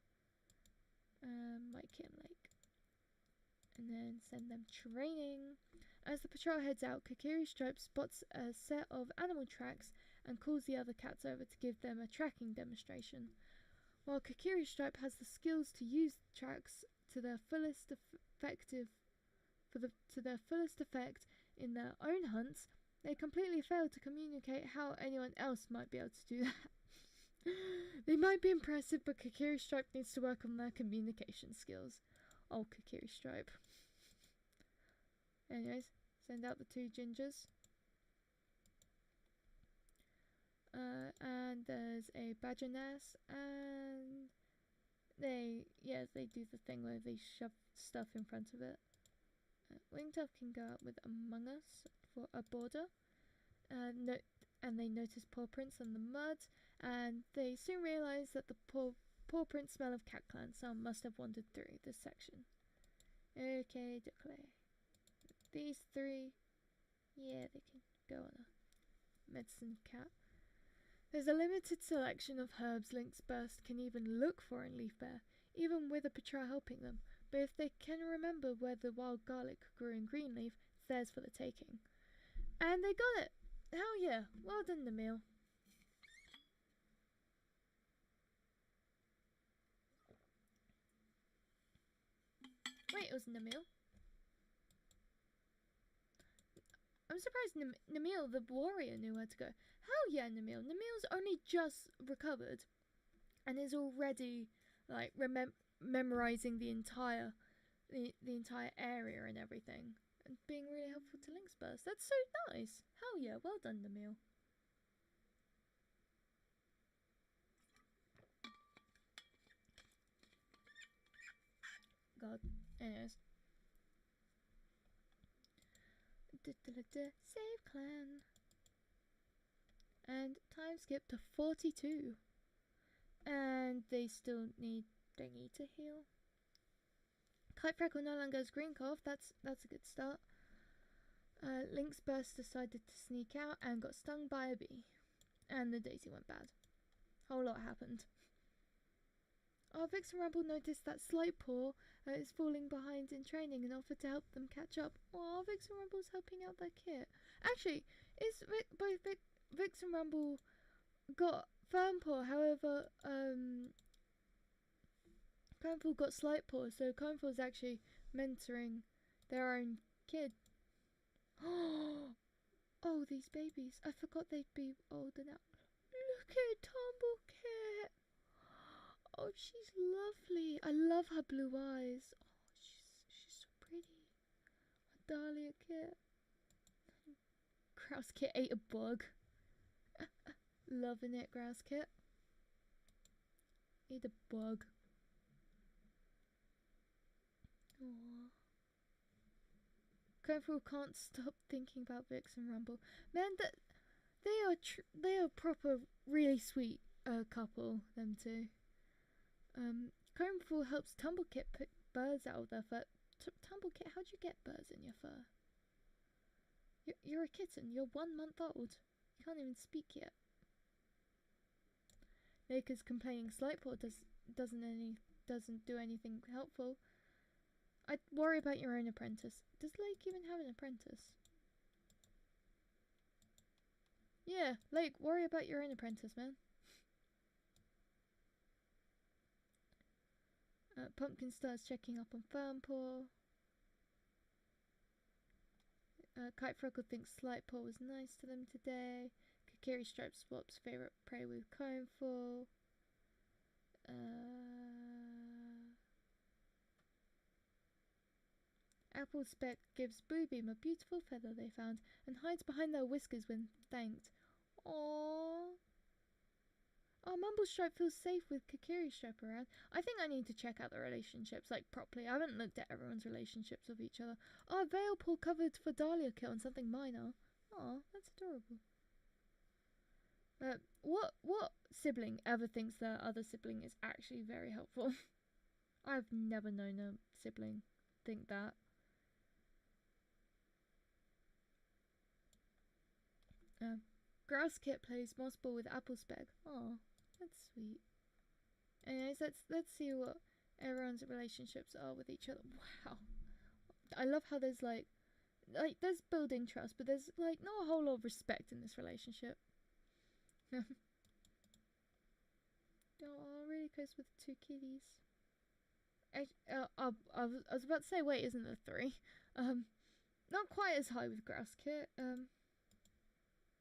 Mike Kit and Lake. And then send them training. As the patrol heads out, Kikiri Stripe spots a set of animal tracks and calls the other cats over to give them a tracking demonstration. While Kikiri Stripe has the skills to use the tracks to their fullest effect in their own hunts, they completely fail to communicate how anyone else might be able to do that. They might be impressive, but Kikiri Stripe needs to work on their communication skills. Oh, Kikiri Stripe. Anyways, send out the 2 gingers. And there's a badger nest, and they do the thing where they shove stuff in front of it. Wingtuff can go out with Among Us for a border, and they notice paw prints on the mud, and they soon realise that the paw Paw print smell of Catclan. Someone must have wandered through this section. Okay, declare. These three, yeah, they can go on a medicine cat. There's a limited selection of herbs Link's Burst can even look for in Leafbear, even with a patrol helping them. But if they can remember where the wild garlic grew in Greenleaf, it's theirs for the taking. And they got it! Hell yeah! Well done, Namil. Wait, it was Namil? I'm surprised Namil, the warrior, knew where to go. Hell yeah, Namil. Namil's only just recovered and is already like memorizing the entire area and everything, and being really helpful to Link's Burst. That's so nice. Hell yeah, well done, Namil. God, anyways. Save clan. And time skip to 42. And they still need to heal. Kite Freckle no longer has green cough. That's a good start. Link's Burst decided to sneak out and got stung by a bee. And the daisy went bad. Whole lot happened. Oh, Vixen Rumble noticed that Slidepaw is falling behind in training and offered to help them catch up. Oh, Vixen Rumble's helping out their kit. Actually, both Vixen Rumble got Fernpaw, however, Coneful got Slidepaw, so Coneful's actually mentoring their own kid. Oh, these babies. I forgot they'd be older now. Look at Tumblecare. Oh, she's lovely. I love her blue eyes. Oh, she's so pretty. A Dahlia kit. Grouse Kit ate a bug. Loving it, Grouse Kit. Ate a bug. Aww. Coneful can't stop thinking about Vixen Rumble. Man, they are proper, really sweet couple. Them two. Coneful helps Tumblekit pick birds out of their fur. Tumblekit, how'd you get birds in your fur? You're a kitten. You're 1 month old. You can't even speak yet. Laker's complaining Slidepaw doesn't do anything helpful. I'd worry about your own apprentice. Does Lake even have an apprentice? Yeah, Lake, worry about your own apprentice, man. Pumpkin starts checking up on Fernpaw. Kite Freckle thinks Slidepaw was nice to them today. Kakiri Stripe swaps favourite prey with Coneful. Apple Speck gives Bluebeam a beautiful feather they found and hides behind their whiskers when thanked. Aww. Oh, Mumblestripe feels safe with Kakiri Stripe around. I think I need to check out the relationships, like, properly. I haven't looked at everyone's relationships with each other. Oh, Veilpool covered for Dahlia kill on something minor. Oh, that's adorable. What sibling ever thinks their other sibling is actually very helpful? I've never known a sibling think that. Grouse Kit plays Moss Ball with Apple Speg. Oh, that's sweet. Anyways, let's see what everyone's relationships are with each other. Wow, I love how there's like there's building trust, but there's like not a whole lot of respect in this relationship. Oh, really close with 2 kitties. I was about to say, wait, isn't there 3? Not quite as high with Grouse Kit.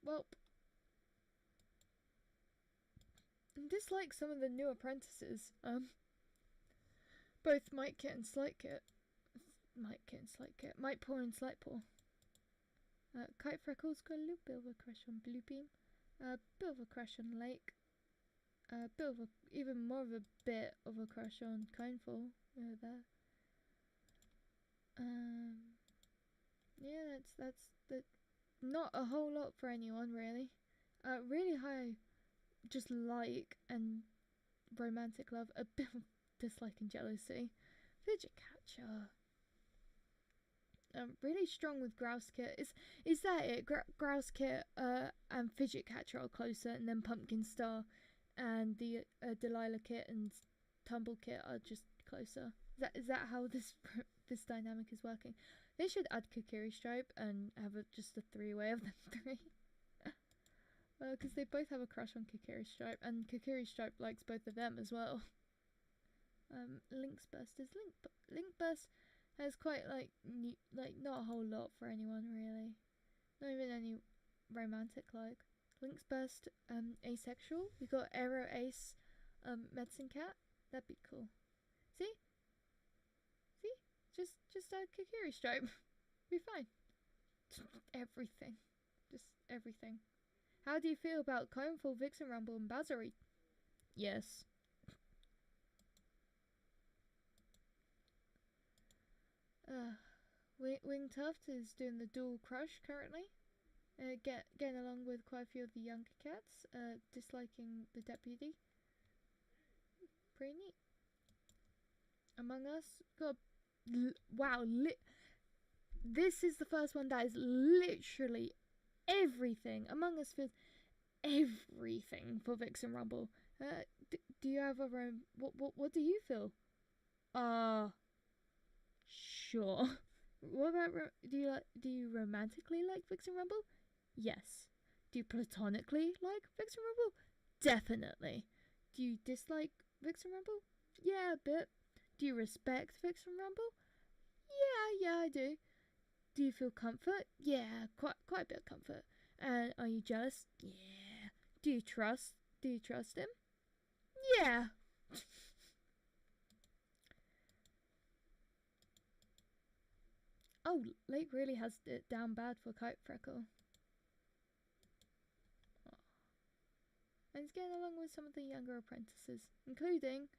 Well, dislike some of the new apprentices. Both Mike Kit and Slight Kit. Mike Paw and Slight Paw. Kite Freckles got a little bit of a crush on Bluebeam. Bit of a crush on Lake. Even more of a bit of a crush on Coneful over there. Yeah, that's not a whole lot for anyone really. Really high, just like and romantic love, a bit of dislike and jealousy. Fidget catcher. Really strong with grouse kit. Is that it? Grouse kit and fidget catcher are closer, and then pumpkin star and the Delilah kit and tumble kit are just closer. Is that how this dynamic is working? They should add Kokiri Stripe and have just a three-way of them three. Because they both have a crush on Kokiri Stripe, and Kokiri Stripe likes both of them as well. Link's Burst is Link Burst has quite like not a whole lot for anyone really, not even any romantic like. Link's Burst asexual. We got Aero Ace Medicine Cat. That'd be cool. See, just add Kokiri Stripe. Be fine. Everything, just everything. How do you feel about Coneful, Vixen Rumble, and Bazari? Yes. Wing Tuft is doing the dual crush currently. Getting along with quite a few of the younger cats. Disliking the deputy. Pretty neat. Among Us got wow. This is the first one that is literally everything. Among Us feels everything for Vixen Rumble. Do you have a what do you feel? Sure. What about do you romantically like Vixen Rumble? Yes. Do you platonically like Vixen Rumble? Definitely. Do you dislike Vixen Rumble? Yeah, a bit. Do you respect Vixen Rumble? Yeah, I do. Do you feel comfort? Yeah, quite a bit of comfort. And are you jealous? Yeah. Do you trust him? Yeah. Oh, Lake really has it down bad for Kite Freckle. Oh. And he's getting along with some of the younger apprentices, including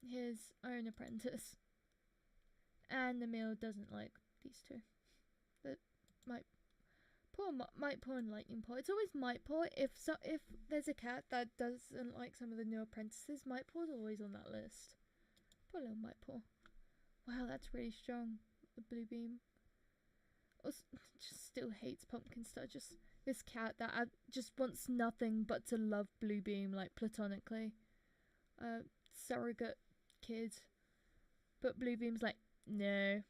his own apprentice. And Emil doesn't like these two. That might paw and lightning paw. It's always might paw. If there's a cat that doesn't like some of the new apprentices, might paw's always on that list. Poor little might paw. Wow, that's really strong. The blue beam. Also, just still hates Pumpkin Star. Just this cat that just wants nothing but to love Blue Beam, like platonically. Surrogate kid. But Blue Beam's like, no,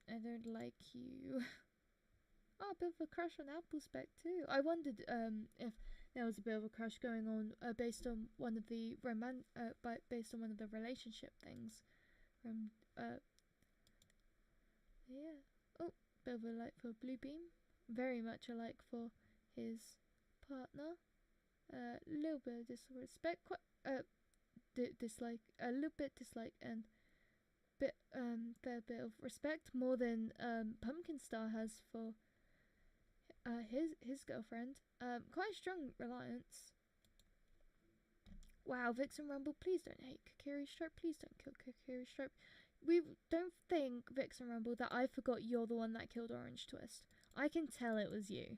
I don't like you. Oh, a bit of a crush on Apple Spec too. I wondered if there was a bit of a crush going on based on one of the based on one of the relationship things from yeah. Oh, bit of a like for Blue Beam. Very much a like for his partner. Little bit of disrespect, quite dislike, a little bit dislike, and fair bit of respect, more than Pumpkin Star has for his girlfriend. Quite a strong reliance. Wow, Vixen Rumble, please don't hate Kokiri Stripe. Please don't kill Kokiri Stripe. We don't think, Vixen Rumble, that I forgot you're the one that killed Orange Twist. I can tell it was you.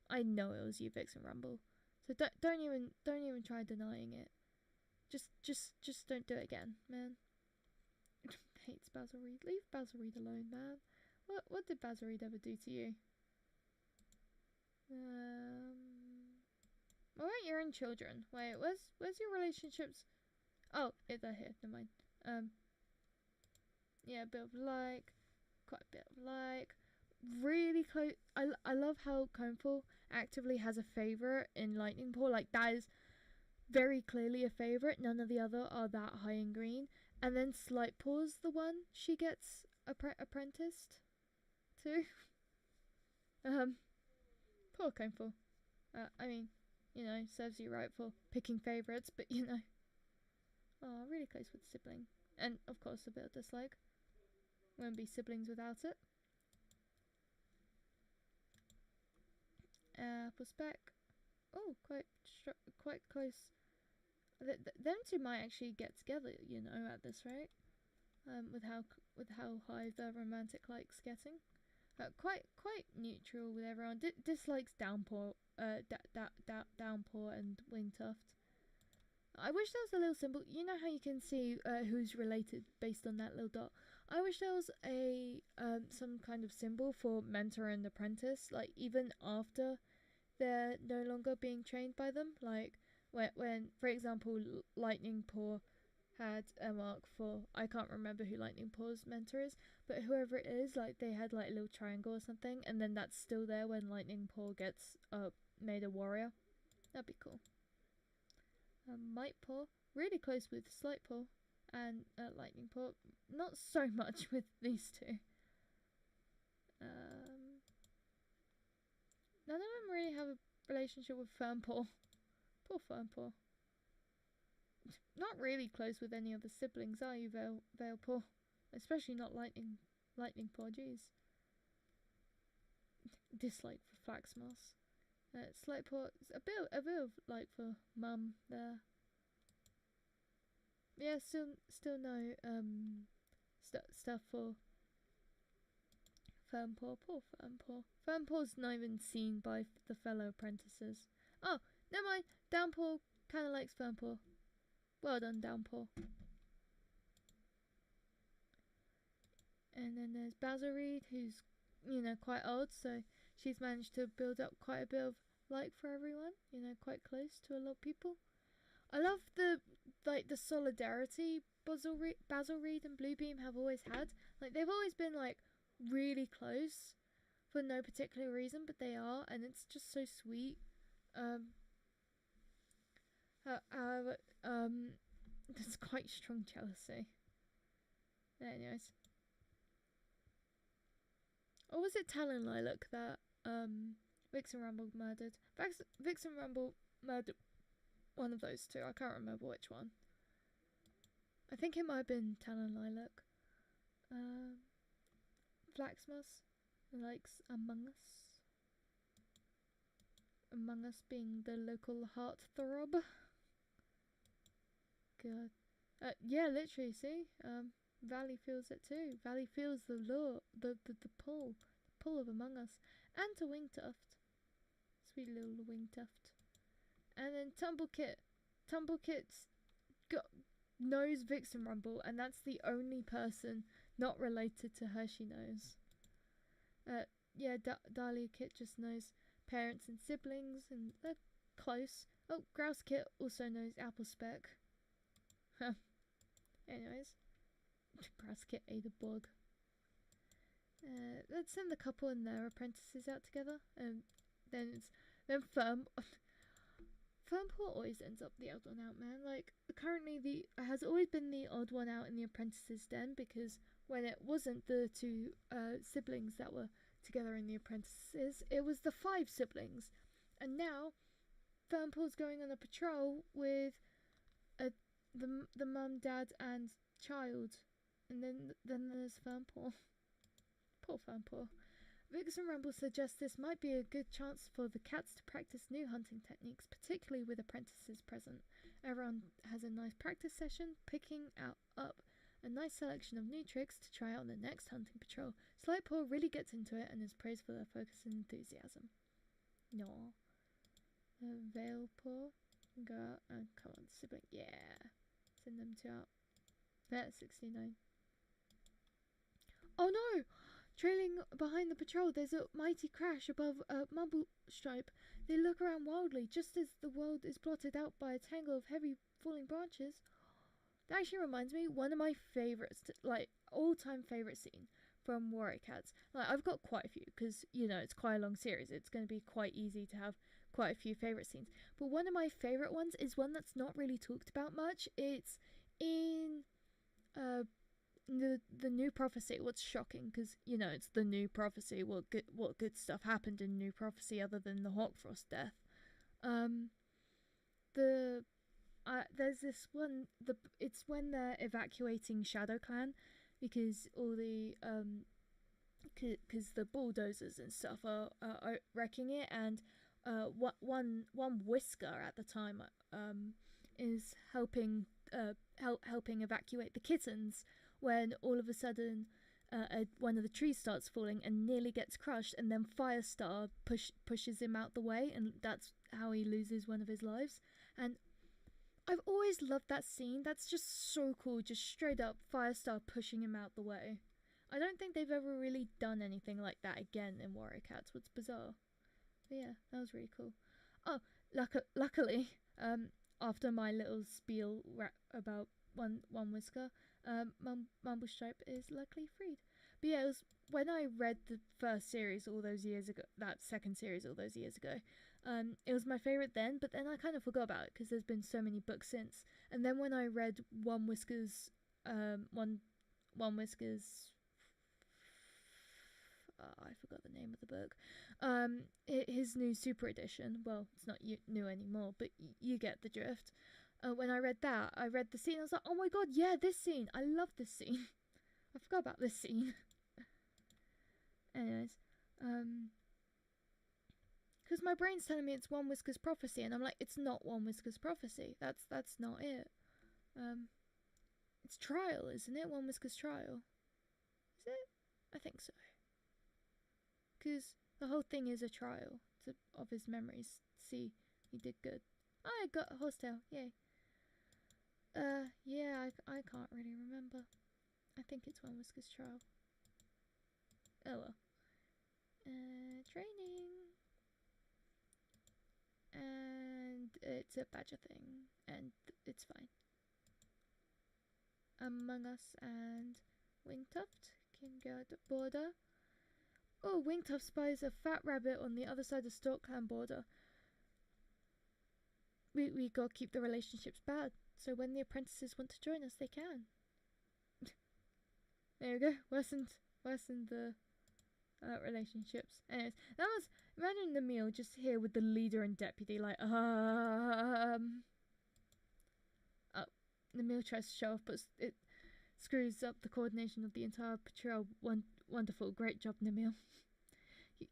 I know it was you, Vixen Rumble. So don't even try denying it. Just don't do it again, man. Hates Basil Reed. Leave Basil Reed alone, man. What did Basil Reed ever do to you? Alright, you're in children. Wait, where's your relationships? Oh, they're here. Never mind. Yeah, a bit of like, quite a bit of like. Really close. I love how Coneful actively has a favorite in Lightning Paw. Like, that is very clearly a favorite. None of the other are that high in green. And then Slight Paw's the one she gets apprenticed to. Poor Coneful. I mean, you know, serves you right for picking favourites, but you know. Oh, really close with sibling. And of course a bit of dislike. Won't be siblings without it. Apple Spec. Oh, quite close. Them two might actually get together, you know, at this rate. With how high the romantic like's getting. Quite neutral with everyone. Dislikes Downpour, Downpour and Wingtuft. I wish there was a little symbol. You know how you can see who's related based on that little dot. I wish there was a some kind of symbol for mentor and apprentice, like even after they're no longer being trained by them. Like when for example, Lightning Paw had a mark for, I can't remember who Lightning Paw's mentor is, but whoever it is, like they had like a little triangle or something, and then that's still there when Lightning Paw gets made a warrior. That'd be cool. Might Paw, really close with Slight Paw and Lightning Paw. Not so much with these two. None of them really have a relationship with Fern Paw. Poor Fern Paw. Not really close with any of the siblings, are you, Veil Paw? Especially not Lightning Paw, jeez. Dislike for Flaxmoss. Slight Paw, a bit of like for Mum there. Yeah, still no stuff for Fern Paw. Poor Fern Paw. Fern Paw's not even seen by the fellow apprentices. Oh, never mind. Downpaw kind of likes Fern Paw. Well done, Downpaw. And then there's Basil Reed, who's, you know, quite old, so she's managed to build up quite a bit of like for everyone, you know, quite close to a lot of people. I love the solidarity Basil Reed and Bluebeam have always had. Like they've always been like really close for no particular reason, but they are, and it's just so sweet. There's quite strong jealousy. Anyways. Or was it Talon Lilac that Vixen Rumble murdered? Vixen Rumble murdered one of those two. I can't remember which one. I think it might have been Talon Lilac. Flaxmoss likes Among Us. Among Us being the local heartthrob. God. Yeah, literally, see? Valley feels it too. Valley feels the lure, the pull of Among Us. And to Wingtuft. Sweet little Wingtuft. And then Tumblekit. Tumblekit's knows Vixen Rumble, and that's the only person not related to her she knows. Yeah, Dahlia Kit just knows parents and siblings, and they're close. Oh, Grouse Kit also knows Apple Speck. Anyways. Grouse Kit ate a bug. Let's send the couple and their apprentices out together, and then Fernpaw always ends up the odd one out, man. Like currently, has always been the odd one out in the apprentices' den, because when it wasn't the two siblings that were together in the apprentices, it was the 5 siblings, and now Fernpaw's going on a patrol with the mum, dad, and child. And then there's Fernpaw. Poor Fernpaw. Vixen Rumble suggests this might be a good chance for the cats to practice new hunting techniques, particularly with apprentices present. Everyone has a nice practice session, picking up a nice selection of new tricks to try out on the next hunting patrol. Slightpaw really gets into it and is praised for their focus and enthusiasm. No. Veilpaw. Go out and come on, sibling. Yeah. Send them two out. That's 69. Oh no! Trailing behind the patrol, there's a mighty crash above a mumble stripe. They look around wildly, just as the world is blotted out by a tangle of heavy falling branches. That actually reminds me, one of my favourites, like all-time favourite scene from Warrior Cats. Like, I've got quite a few, because, you know, it's quite a long series. It's going to be quite easy to have quite a few favourite scenes. But one of my favourite ones is one that's not really talked about much. It's in the New Prophecy. What's shocking, because, you know, it's the New Prophecy. What good stuff happened in New Prophecy other than the Hawkfrost death? There's this one. It's when they're evacuating Shadow Clan, because all the because the bulldozers and stuff are wrecking it, and one Whisker at the time is helping evacuate the kittens, when all of a sudden one of the trees starts falling and nearly gets crushed, and then Firestar pushes him out the way, and that's how he loses one of his lives. And I've always loved that scene. That's just so cool. Just straight up Firestar pushing him out the way. I don't think they've ever really done anything like that again in Warrior Cats. What's bizarre. But yeah, that was really cool. Oh, luckily, after my little spiel about one whisker, Mumble Stripe is luckily freed. But yeah, it was when I read the first series all those years ago, that second series all those years ago. It was my favorite then, but then I kind of forgot about it because there's been so many books since. And then when I read One Whiskers, One Whiskers, I forgot the name of the book. His new super edition. Well, it's not new anymore, but you get the drift. When I read that, I read the scene. I was like, oh my god, yeah, this scene. I love this scene. I forgot about this scene. Anyways, because my brain's telling me it's One Whisker's Prophecy, and I'm like, it's not One Whisker's Prophecy. That's not it. It's Trial, isn't it? One Whisker's Trial. Is it? I think so. Because the whole thing is a trial of his memories. See, he did good. I got a horsetail. Yay. Yeah, I can't really remember. I think it's One Whisker's Trial. Oh well. Training. And it's a badger thing. And it's fine. Among Us and Wingtuft can go at the border. Oh, Wingtuft spies a fat rabbit on the other side of Stork Clan border. We gotta keep the relationships bad, so when the apprentices want to join us, they can. There you go. Worsened the relationships. Anyways, that was, imagine the meal just here with the leader and deputy, like, Oh, the meal tries to show off, but it screws up the coordination of the entire patrol. Wonderful, great job, Namil.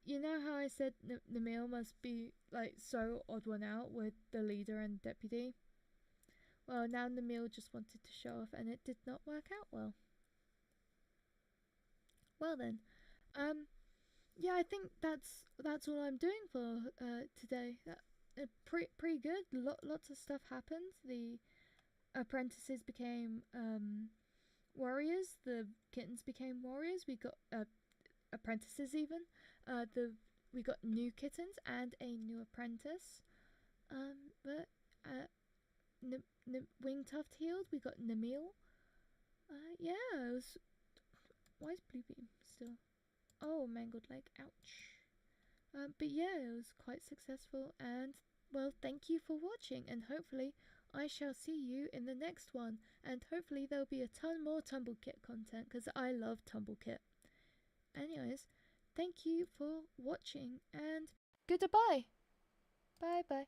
You know how I said Namil must be like so odd one out with the leader and deputy? Well, now Namil just wanted to show off, and it did not work out well. Well then, yeah, I think that's all I'm doing for today. Pretty good. Lots of stuff happened. The apprentices became warriors. The kittens became warriors. We got apprentices even. We got new kittens and a new apprentice. But Wingtuft healed. We got Namil. Yeah, it was. Why is Bluebeam still? Oh, mangled leg. Ouch. But yeah, it was quite successful. And well, thank you for watching. And hopefully, I shall see you in the next one. And hopefully, there'll be a ton more Tumbлекit content because I love Tumbлекit. Anyways, thank you for watching and goodbye. Bye bye.